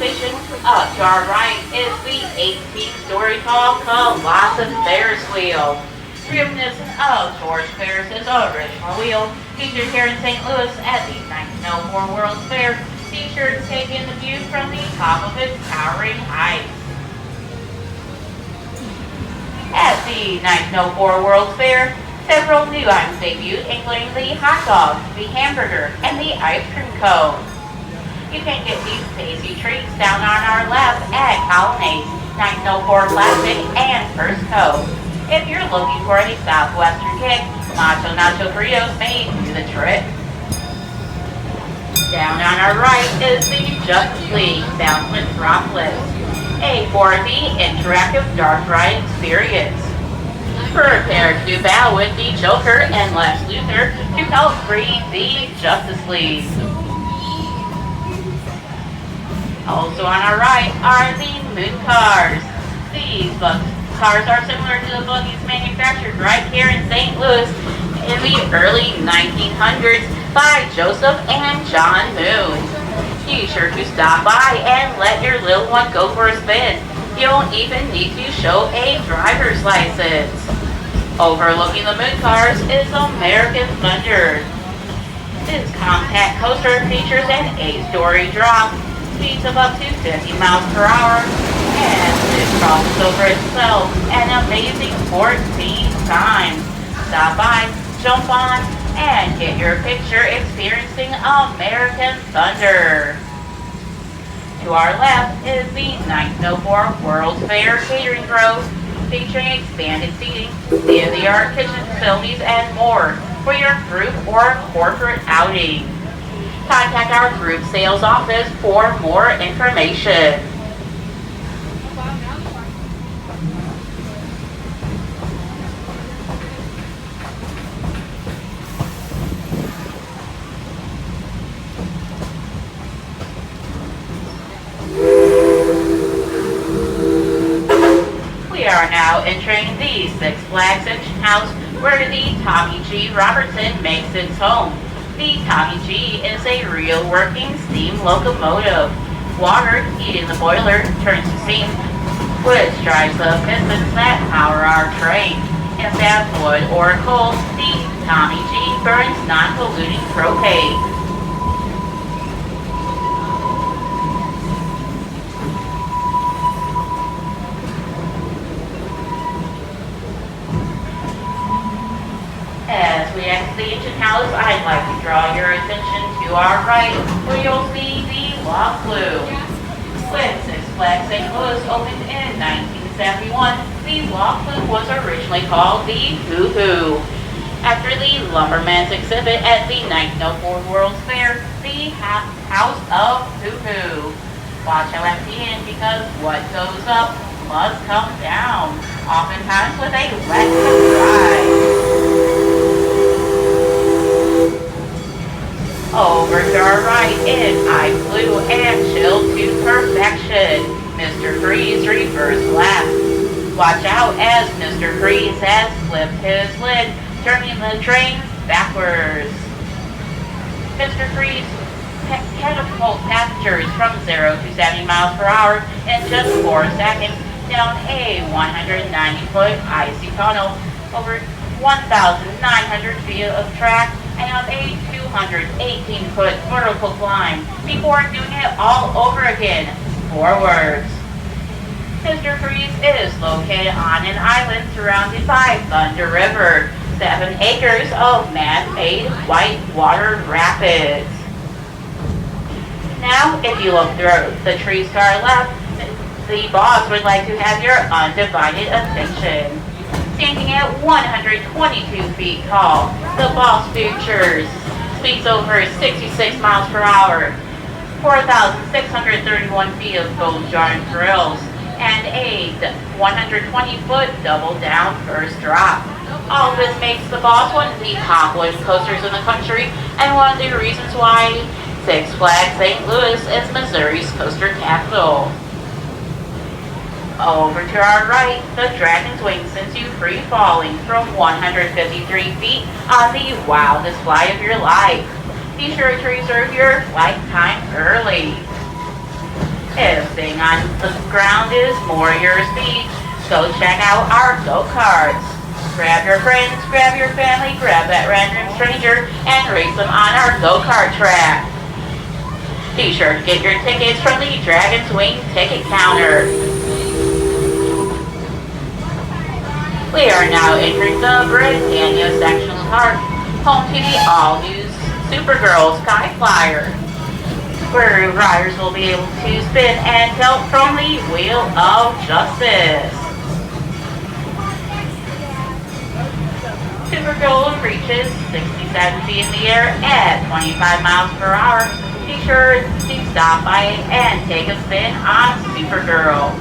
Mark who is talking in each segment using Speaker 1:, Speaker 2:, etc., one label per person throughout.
Speaker 1: station. Up to our right is the 18-story tall Colossus Ferris wheel. Reminiscent of George Ferris's original wheel, featured here in St. Louis at the 1904 World's Fair. Be sure to take in the view from the top of its towering height. At the 1904 World's Fair, several new items debuted, including the hot dog, the hamburger, and the ice cream cone. You can get these tasty treats down on our left at Colonnade, 1904 Classic, and First Coast. If you're looking for a southwestern kick, Macho Nacho Burritos may do the trick. Down on our right is the Justice League South Metropolis, a 4D interactive dark ride experience. Prepare to battle with the Joker and Lex Luthor to help free the Justice League. Also on our right are the Moon Cars. These cars are similar to the buggies manufactured right here in St. Louis in the early 1900s by Joseph and John Moon. Be sure to stop by and let your little one go for a spin. You don't even need to show a driver's license. Overlooking the Moon Cars is American Thunder. This compact coaster features an 8-story drop, speeds of up to 50 miles per hour, and it crosses over itself an amazing 14 times. Stop by, jump on, and get your picture experiencing American Thunder. To our left is the 1904 World's Fair Catering Grove, featuring expanded seating, state-of-the-art kitchen facilities, and more for your group or corporate outing. Contact our group sales office for more information. We are now entering the Six Flags Engine House, where the Tommy G. Robertson makes its home. The Tommy G is a real working steam locomotive. Water heating the boiler turns to steam, which drives the pistons that power our train. Instead of wood or coal, the Tommy G burns non-polluting propane. As we exit the engine house, I'd like to draw your attention to our right, where you'll see the Log Flume. When Six Flags St. Louis opened in 1971, the Log Flume was originally called the Hoo Hoo. After the Lumberman's exhibit at the 1904 World's Fair, the House of Hoo Hoo. Watch out at the end, because what goes up must come down, oftentimes with a wet surprise. Over to our right is I Flew and Chilled to Perfection, Mr. Freeze Reverse Lap. Watch out as Mr. Freeze has flipped his lid, turning the train backwards. Mr. Freeze catapults passengers from 0 to 70 miles per hour in just 4 seconds down a 190-foot icy tunnel over 1,900 feet of track and up a 218-foot vertical climb before doing it all over again, forwards. Mr. Freeze is located on an island surrounded by Thunder River, 7 acres of man-made white water rapids. Now, if you look through the trees to our left, the boss would like to have your undivided attention. Standing at 122 feet tall, the boss features speeds over 66 miles per hour, 4,631 feet of gold giant grills, and a 120-foot double down first drop. All of this makes the boss one of the top wooden coasters in the country, and one of the reasons why Six Flags St. Louis is Missouri's coaster capital. Over to our right, the Dragon's Wing sends you free falling from 153 feet on the wildest flight of your life. Be sure to reserve your flight time early. If staying on the ground is more your speed, go check out our go-karts. Grab your friends, grab your family, grab that random stranger, and race them on our go-kart track. Be sure to get your tickets from the Dragon's Wing ticket counter. We are now entering the Britannia Sectional Park, home to the all-new Supergirl Sky Flyer, where riders will be able to spin and tilt from the Wheel of Justice. Supergirl reaches 67 feet in the air at 25 miles per hour. Be sure to stop by and take a spin on Supergirl.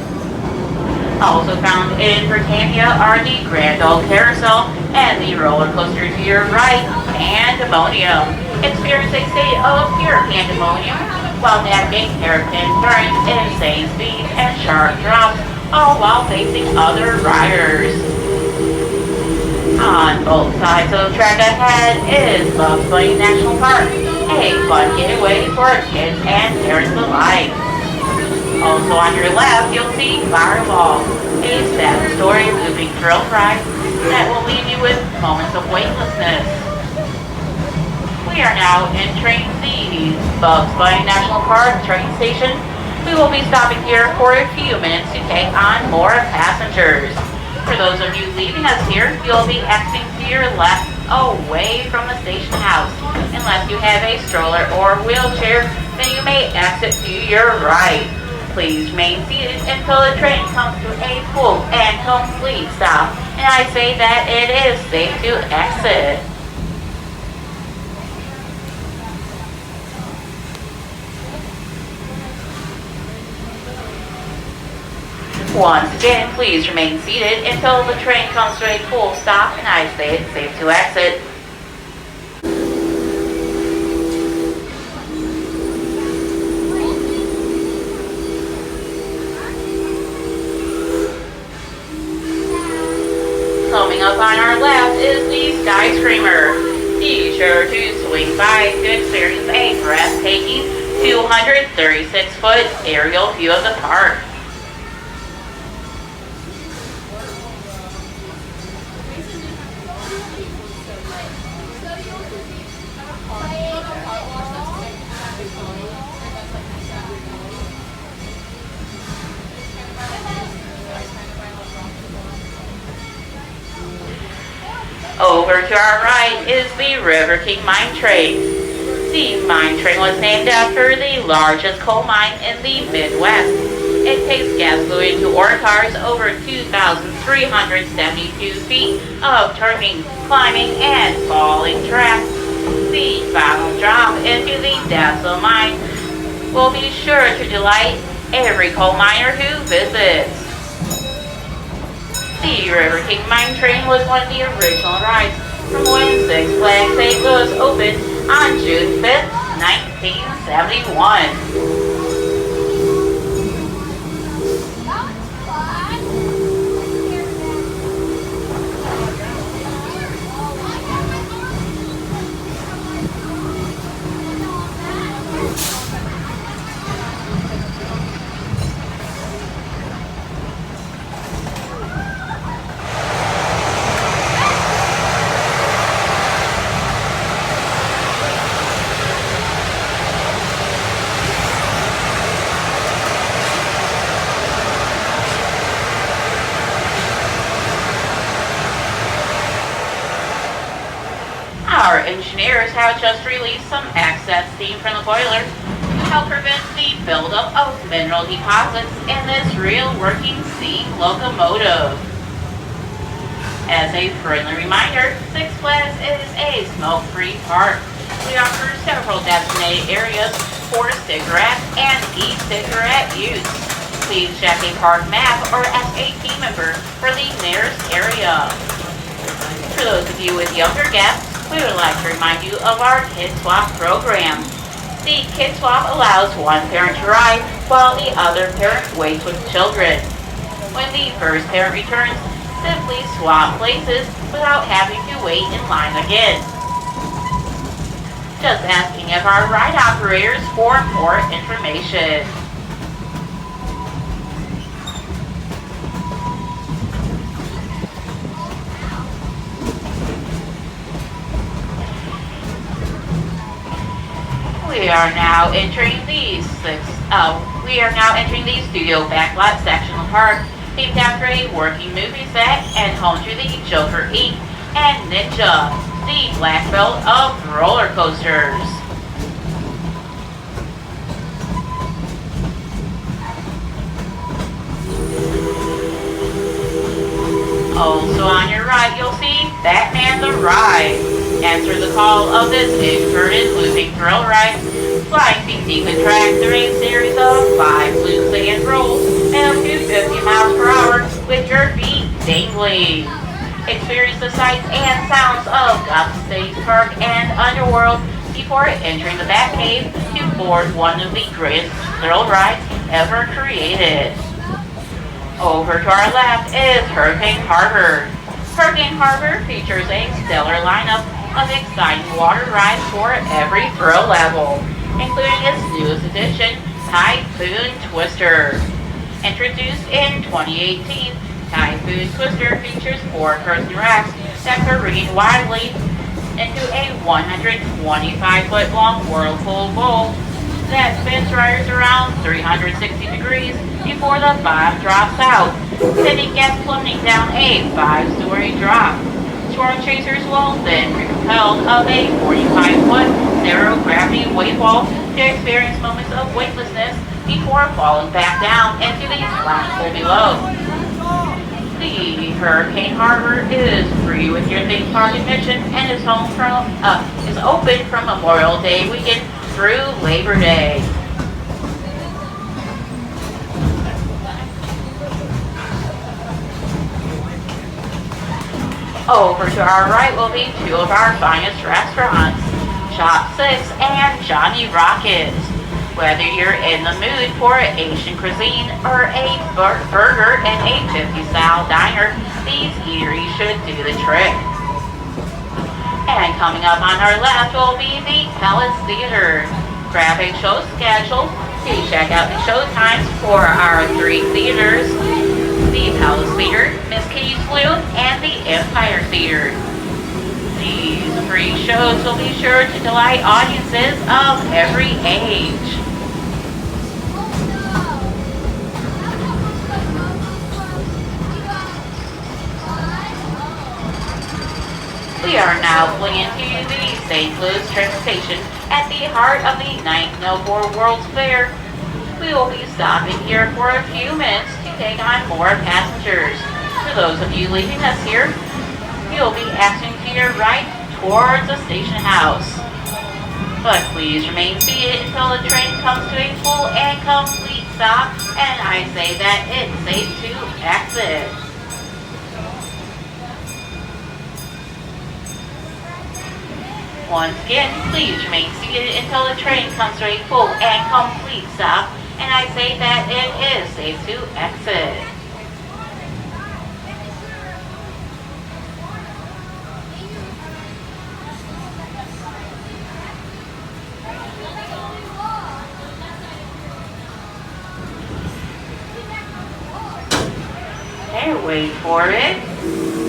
Speaker 1: Also found in Britannia are the Grand Ole Carousel and the roller coaster to your right, Pandemonium. Experience a state of pure pandemonium while navigating hairpin turns, insane speeds, and sharp drops, all while facing other riders. On both sides of the track ahead is Bugs Bunny National Park, a fun getaway for kids and parents alike. Also on your left, you'll see Fireball, a sad story looping thrill ride that will leave you with moments of weightlessness. We are now entering the Bugs Bunny National Park train station. We will be stopping here for a few minutes to take on more passengers. For those of you leaving us here, you'll be exiting to your left away from the station house. Unless you have a stroller or wheelchair, then you may exit to your right. Please remain seated until the train comes to a full and complete stop, and I say that it is safe to exit. Once again, please remain seated until the train comes to a full stop, and I say it's safe to exit. Coming up on our left is the Sky Screamer. Be sure to swing by to experience a breathtaking 236-foot aerial view of the park. Over to our right is the River King Mine Train. The mine train was named after the largest coal mine in the Midwest. It takes gas fluid to ore cars over 2,372 feet of turning, climbing, and falling tracks. The final drop into the depths of mine will be sure to delight every coal miner who visits. The River King Mine Train was one of the original rides from when Six Flags St. Louis opened on June 5th, 1971. Our engineers have just released some excess steam from the boiler to help prevent the buildup of mineral deposits in this real working steam locomotive. As a friendly reminder, Six Flags is a smoke-free park. We offer several designated areas for cigarette and e-cigarette use. Please check a park map or ask a team member for the nearest area. For those of you with younger guests, we would like to remind you of our Kid Swap program. The Kid Swap allows one parent to ride while the other parent waits with children. When the first parent returns, simply swap places without having to wait in line again. Just asking of our ride operators for more information. are now entering the studio backlot section of the park, named after a working movie set and home to the Joker Inc. and Ninja, the black belt of roller coasters. Also on your right, you'll see Batman the Ride. Answer the call of this inverted looping thrill ride. Flying feet deep in track through a series of 5 loops and rolls at up to 50 miles per hour with your feet dangling. Experience the sights and sounds of Gotham City Park and Underworld before entering the Batcave to board one of the greatest thrill rides ever created. Over to our left is Hurricane Harbor. Hurricane Harbor features a stellar lineup of exciting water rides for every thrill level, including its newest addition, Typhoon Twister. Introduced in 2018, Typhoon Twister features 4-person racks that careen wildly into a 125-foot long whirlpool bowl that spins riders around 360 degrees before the bomb drops out, sending guests plummeting down a 5-story drop. Storm chasers will then be propelled up a 45-foot zero-gravity wave wall to experience moments of weightlessness before falling back down into the black hole below. The Hurricane Harbor is free with your theme park admission and is open from Memorial Day weekend through Labor Day. Over to our right will be 2 of our finest restaurants, Chop 6 and Johnny Rockets. Whether you're in the mood for Asian cuisine or a burger in a 50-style diner, these eateries should do the trick. And coming up on our left will be the Palace Theater. Grab a show schedule to check out the show times for our 3 theaters: the Palace Theater, Miss Kitty's Balloon, and the Empire Theater. These free shows will be sure to delight audiences of every age. We are now pulling into the St. Louis train station at the heart of the 9th Melbourne World's Fair. We will be stopping here for a few minutes to take on more passengers. For those of you leaving us here, you'll be asking to your right towards the station house. But please remain seated until the train comes to a full and complete stop, and I say that it's safe to exit. Once again, please remain seated until the train comes to a full and complete stop, and I say that it is safe to exit. Okay, wait for it.